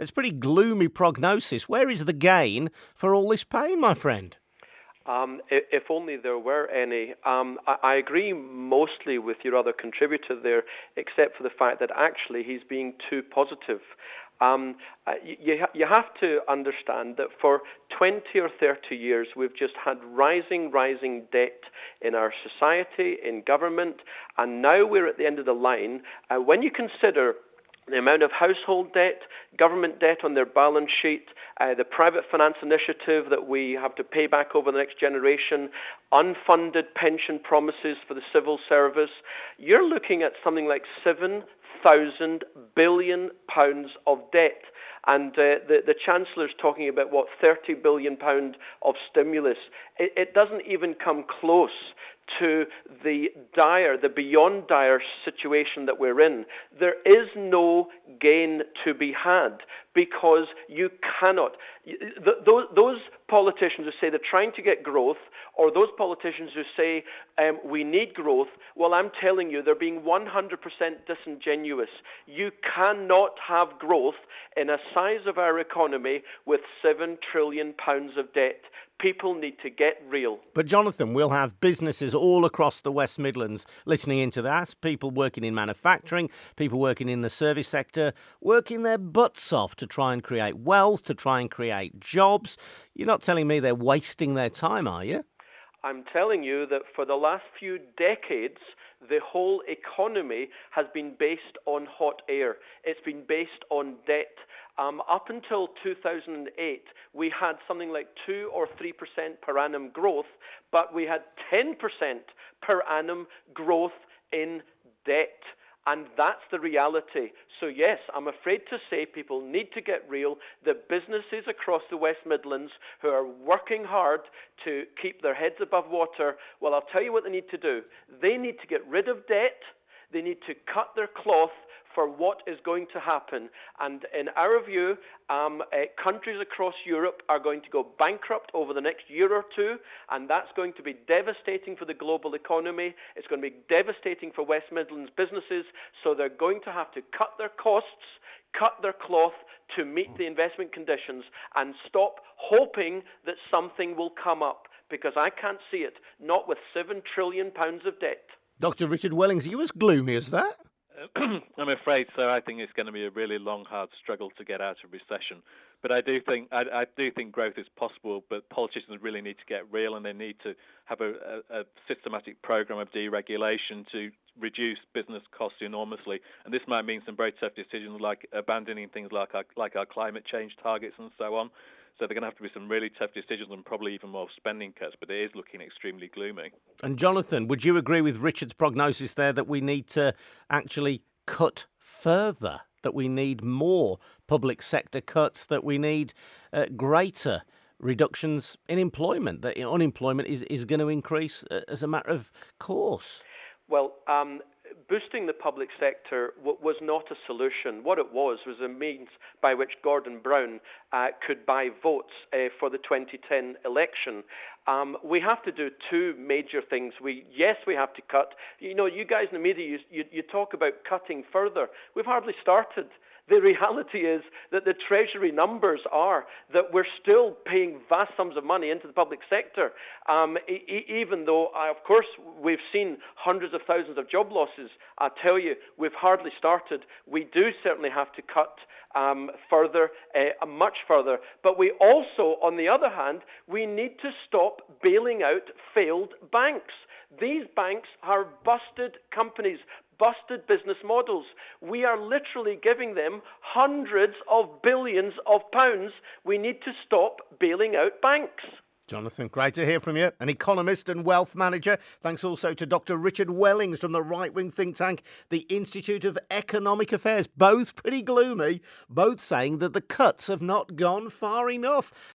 It's pretty gloomy prognosis. Where is the gain for all this pain, my friend? If only there were any. I agree mostly with your other contributor there, except for the fact that actually he's being too positive. You have to understand that for 20 or 30 years we've just had rising debt in our society, in government, and now we're at the end of the line. When you consider the amount of household debt, government debt on their balance sheet, the private finance initiative that we have to pay back over the next generation, unfunded pension promises for the civil service, you're looking at something like £7,000 billion of debt. And the Chancellor's talking about, £30 billion of stimulus. It doesn't even come close to the beyond dire situation that we're in. There is no gain to be had because you cannot. Those politicians who say they're trying to get growth, or those politicians who say we need growth, well, I'm telling you, they're being 100% disingenuous. You cannot have growth in a size of our economy with £7 trillion of debt. People need to get real. But Jonathan, we'll have businesses all across the West Midlands listening into that, people working in manufacturing, people working in the service sector, working their butts off to try and create wealth, to try and create jobs. You're not telling me they're wasting their time, are you? I'm telling you that for the last few decades, the whole economy has been based on hot air. It's been based on debt. Up until 2008, we had something like 2 or 3% per annum growth, but we had 10% per annum growth in debt. And that's the reality. So yes, I'm afraid to say people need to get real. The businesses across the West Midlands who are working hard to keep their heads above water, well, I'll tell you what they need to do. They need to get rid of debt. They need to cut their cloth for what is going to happen. And in our view, countries across Europe are going to go bankrupt over the next year or two, and that's going to be devastating for the global economy. It's going to be devastating for West Midlands businesses, so they're going to have to cut their costs, cut their cloth to meet the investment conditions, and stop hoping that something will come up, because I can't see it, not with £7 trillion of debt. Dr. Richard Wellings, are you as gloomy as that? I'm afraid so. I think it's going to be a really long, hard struggle to get out of recession. But I do think growth is possible. But politicians really need to get real, and they need to have a systematic program of deregulation to reduce business costs enormously. And this might mean some very tough decisions, like abandoning things like our climate change targets and so on. So they're going to have to be some really tough decisions and probably even more spending cuts, but it is looking extremely gloomy. And Jonathan, would you agree with Richard's prognosis there that we need to actually cut further, that we need more public sector cuts, that we need greater reductions in employment, that unemployment is going to increase as a matter of course? Well, boosting the public sector was not a solution. What it was a means by which Gordon Brown could buy votes for the 2010 election. We have to do two major things. We have to cut. You know, you guys in the media, you talk about cutting further. We've hardly started. The reality is that the Treasury numbers are that we're still paying vast sums of money into the public sector, even though, of course, we've seen hundreds of thousands of job losses. I tell you, we've hardly started. We do certainly have to cut further, much further. But we also, on the other hand, we need to stop bailing out failed banks. These banks are busted companies, busted business models. We are literally giving them hundreds of billions of pounds. We need to stop bailing out banks. Jonathan, great to hear from you. An economist and wealth manager. Thanks also to Dr. Richard Wellings from the right-wing think tank, the Institute of Economic Affairs. Both pretty gloomy, both saying that the cuts have not gone far enough.